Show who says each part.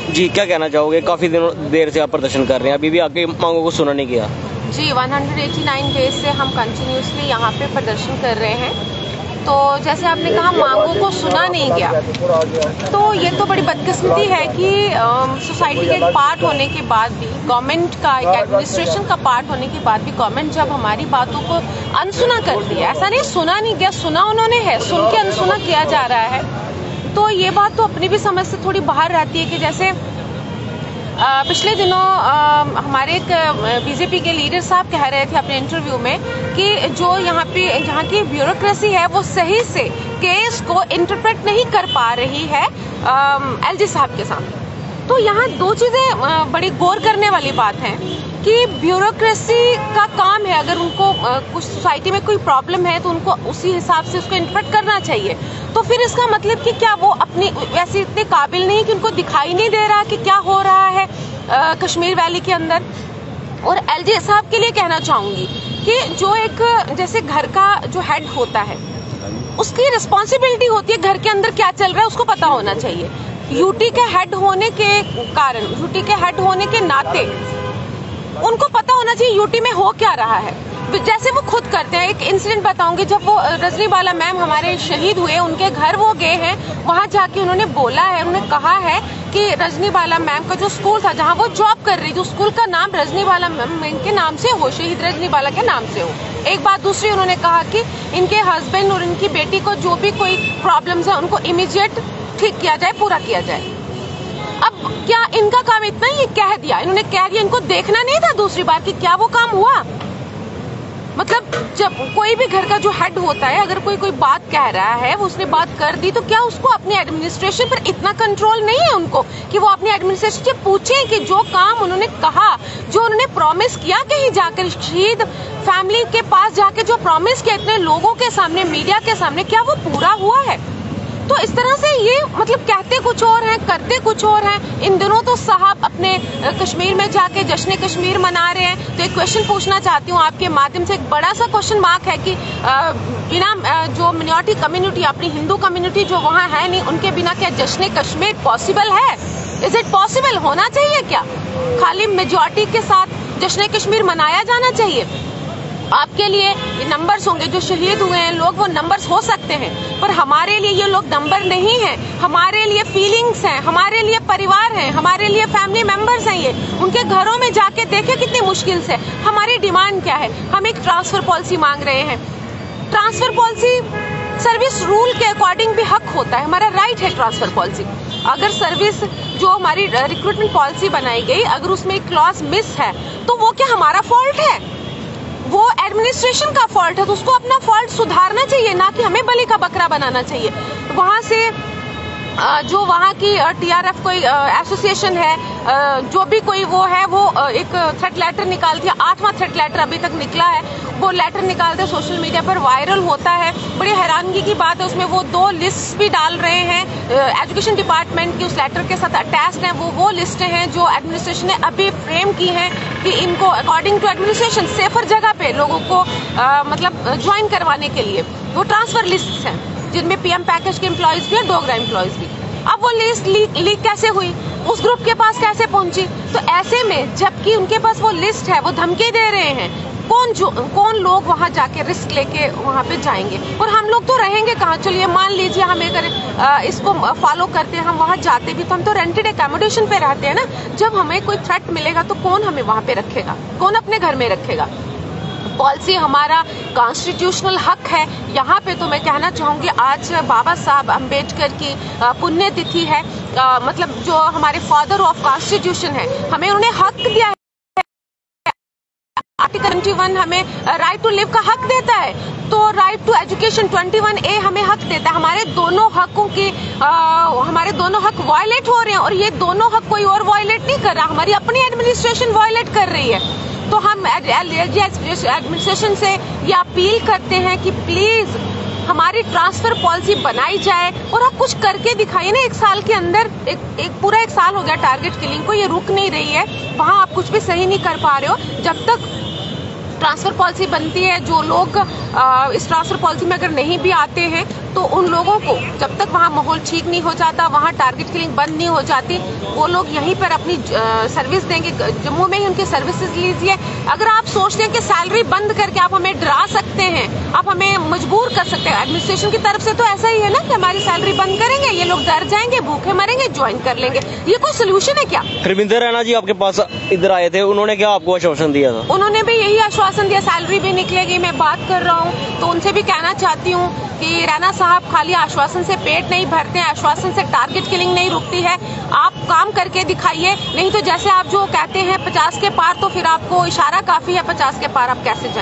Speaker 1: जी, क्या कहना चाहोगे? काफ़ी देर से आप प्रदर्शन कर रहे हैं, अभी भी आपकी मांगों को सुना नहीं गया।
Speaker 2: जी, 189 डेज से हम कंटिन्यूसली यहाँ पे प्रदर्शन कर रहे हैं। तो जैसे आपने कहा मांगों को सुना नहीं गया, तो ये तो बड़ी बदकिस्मती है कि सोसाइटी के एक पार्ट होने के बाद भी, गवर्नमेंट का एक एडमिनिस्ट्रेशन का पार्ट होने के बाद भी गवर्नमेंट जब हमारी बातों को अनसुना कर दिया, ऐसा नहीं सुना नहीं गया, सुना उन्होंने है, सुन के अनसुना किया जा रहा है। तो ये बात तो अपनी भी समझ से थोड़ी बाहर रहती है कि जैसे पिछले दिनों हमारे एक बीजेपी के लीडर साहब कह रहे थे अपने इंटरव्यू में कि जो यहाँ की ब्यूरोक्रेसी है वो सही से केस को इंटरप्रेट नहीं कर पा रही है एलजी साहब के सामने। तो यहाँ दो चीजें बड़ी गौर करने वाली बात है कि ब्यूरोक्रेसी का काम है, अगर उनको कुछ सोसाइटी में कोई प्रॉब्लम है तो उनको उसी हिसाब से उसको इंटरप्रेट करना चाहिए। तो फिर इसका मतलब कि क्या वो अपनी वैसे इतने काबिल नहीं कि उनको दिखाई नहीं दे रहा कि क्या हो रहा है कश्मीर वैली के अंदर। और एलजी साहब के लिए कहना चाहूंगी कि जो एक जैसे घर का जो हेड होता है उसकी रिस्पॉन्सिबिलिटी होती है घर के अंदर क्या चल रहा है उसको पता होना चाहिए। यूटी के हेड होने के कारण, यूटी के हेड होने के नाते उनको पता होना चाहिए यूटी में हो क्या रहा है। जैसे वो खुद करते हैं, एक इंसिडेंट बताऊंगी, जब वो रजनी बाला मैम हमारे शहीद हुए, उनके घर वो गए हैं, वहां जाके उन्होंने बोला है, उन्होंने कहा है कि रजनी बाला मैम का जो स्कूल था जहां वो जॉब कर रही थी, उस स्कूल का नाम रजनी बाला मैम के नाम से हो, शहीद रजनी बाला के नाम से हो। एक बात। दूसरी, उन्होंने कहा कि इनके हस्बैंड और इनकी बेटी को जो भी कोई प्रॉब्लम्स है उनको इमीडिएट ठीक किया जाए, पूरा किया जाए। अब क्या इनका काम इतना ही कह दिया, इन्होंने कह दिया, इनको देखना नहीं था दूसरी बार कि क्या वो काम हुआ? मतलब जब कोई भी घर का जो हेड होता है, अगर कोई बात कह रहा है, वो उसने बात कर दी, तो क्या उसको अपने एडमिनिस्ट्रेशन पर इतना कंट्रोल नहीं है उनको कि वो अपने एडमिनिस्ट्रेशन से पूछें कि जो काम उन्होंने कहा, जो उन्होंने प्रॉमिस किया कहीं जाकर शहीद फैमिली के पास जाके जो प्रॉमिस किया इतने लोगों के सामने, मीडिया के सामने, क्या वो पूरा हुआ है? तो इस तरह से ये मतलब कहते कुछ और हैं, करते कुछ और हैं। इन दिनों तो साहब अपने कश्मीर में जाके जश्न कश्मीर मना रहे हैं। तो एक क्वेश्चन पूछना चाहती हूँ आपके माध्यम से, एक बड़ा सा क्वेश्चन मार्क है कि बिना जो मिनॉरिटी कम्युनिटी, अपनी हिंदू कम्युनिटी जो वहाँ है नहीं, उनके बिना क्या जश्न कश्मीर पॉसिबल है? Is it possible? होना चाहिए क्या खाली मेजॉरिटी के साथ जश्न कश्मीर मनाया जाना चाहिए? आपके लिए ये नंबर्स होंगे, जो शहीद हुए हैं लोग, वो नंबर्स हो सकते हैं, पर हमारे लिए ये लोग नंबर नहीं हैं। हमारे लिए फीलिंग्स हैं, हमारे लिए परिवार हैं, हमारे लिए फैमिली मेंबर्स हैं। ये उनके घरों में जाके देखे कितनी मुश्किल से। हमारी डिमांड क्या है? हम एक ट्रांसफर पॉलिसी मांग रहे हैं। ट्रांसफर पॉलिसी सर्विस रूल के अकॉर्डिंग भी हक होता है, हमारा राइट है ट्रांसफर पॉलिसी। अगर सर्विस जो हमारी रिक्रूटमेंट पॉलिसी बनाई गई, अगर उसमें एक क्लॉज मिस है तो वो क्या हमारा फॉल्ट है? वो एडमिनिस्ट्रेशन का फॉल्ट है, तो उसको अपना फॉल्ट सुधारना चाहिए, ना कि हमें बलि का बकरा बनाना चाहिए। वहां से जो वहाँ की टीआरएफ कोई एसोसिएशन है, जो भी कोई वो है, वो एक थ्रेट लेटर निकालती है। 8वां थ्रेट लेटर अभी तक निकला है। वो लेटर निकालते सोशल मीडिया पर वायरल होता है। बड़ी हैरानगी की बात है, उसमें वो 2 लिस्ट भी डाल रहे हैं एजुकेशन डिपार्टमेंट की, उस लेटर के साथ अटैच्ड है। वो लिस्टें हैं जो एडमिनिस्ट्रेशन ने अभी फ्रेम की हैं कि इनको अकॉर्डिंग टू एडमिनिस्ट्रेशन सेफर जगह पे लोगों को मतलब ज्वाइन करवाने के लिए वो ट्रांसफर लिस्ट हैं, जिनमें पीएम पैकेज के एम्प्लॉयज भी और डोगरा एम्प्लॉयज भी। अब वो लिस्ट लीक कैसे हुई, उस ग्रुप के पास कैसे पहुंची? तो ऐसे में जबकि उनके पास वो लिस्ट है, वो धमकी दे रहे हैं, कौन लोग वहां जाके रिस्क लेके वहां पे जाएंगे? और हम लोग तो रहेंगे कहाँ? चलिए मान लीजिए हम इसको फॉलो करते हैं, हम वहां जाते भी, तो हम तो रेंटेड एकोमोडेशन पे रहते हैं ना। जब हमें कोई थ्रेट मिलेगा तो कौन हमें वहां पे रखेगा, कौन अपने घर में रखेगा? पॉलिसी हमारा कॉन्स्टिट्यूशनल हक है। यहाँ पे तो मैं कहना चाहूंगी, आज बाबा साहब अम्बेडकर की पुण्यतिथि है, मतलब जो हमारे फादर ऑफ कॉन्स्टिट्यूशन है, हमें उन्हें हक दिया है। आर्टिकल 21 हमें राइट टू लिव का हक देता है, तो राइट टू एजुकेशन 21A हमें हक देता है। हमारे दोनों हकों की हमारे दोनों हक वायलेट हो रहे हैं, और ये दोनों हक कोई और वायलेट नहीं कर रहा, हमारी अपनी एडमिनिस्ट्रेशन वायलेट कर रही है। तो हम एडमिनिस्ट्रेशन से ये अपील करते हैं कि प्लीज हमारी ट्रांसफर पॉलिसी बनाई जाए, और आप कुछ करके दिखाइए ना। 1 साल के अंदर, पूरा 1 साल हो गया टारगेट किलिंग को, ये रुक नहीं रही है। वहां आप कुछ भी सही नहीं कर पा रहे हो। जब तक ट्रांसफर पॉलिसी बनती है, जो लोग इस ट्रांसफर पॉलिसी में अगर नहीं भी आते हैं तो तो उन लोगों को जब तक वहाँ माहौल ठीक नहीं हो जाता, वहाँ टारगेट किलिंग बंद नहीं हो जाती, वो लोग यहीं पर अपनी सर्विस देंगे। जम्मू में ही उनकी सर्विसेज लीजिए। अगर आप सोचते हैं कि सैलरी बंद करके आप हमें डरा सकते हैं, आप हमें मजबूर कर सकते हैं, एडमिनिस्ट्रेशन की तरफ से तो ऐसा ही है ना कि हमारी सैलरी बंद करेंगे, ये लोग डर जाएंगे, भूखे मरेंगे, ज्वाइन कर लेंगे। ये कोई सोल्यूशन है क्या?
Speaker 1: हरविंदर रैना जी आपके पास इधर आए थे, उन्होंने क्या आपको आश्वासन दिया था?
Speaker 2: उन्होंने भी यही आश्वासन दिया, सैलरी भी निकलेगी। मैं बात कर रहा हूँ तो उनसे भी कहना चाहती हूँ कि रैना साहब खाली आश्वासन से पेट नहीं भरते हैं, आश्वासन से टारगेट किलिंग नहीं रुकती है। आप काम करके दिखाइए, नहीं तो जैसे आप जो कहते हैं 50 के पार, तो फिर आपको इशारा काफी है, 50 के पार आप कैसे जाएं?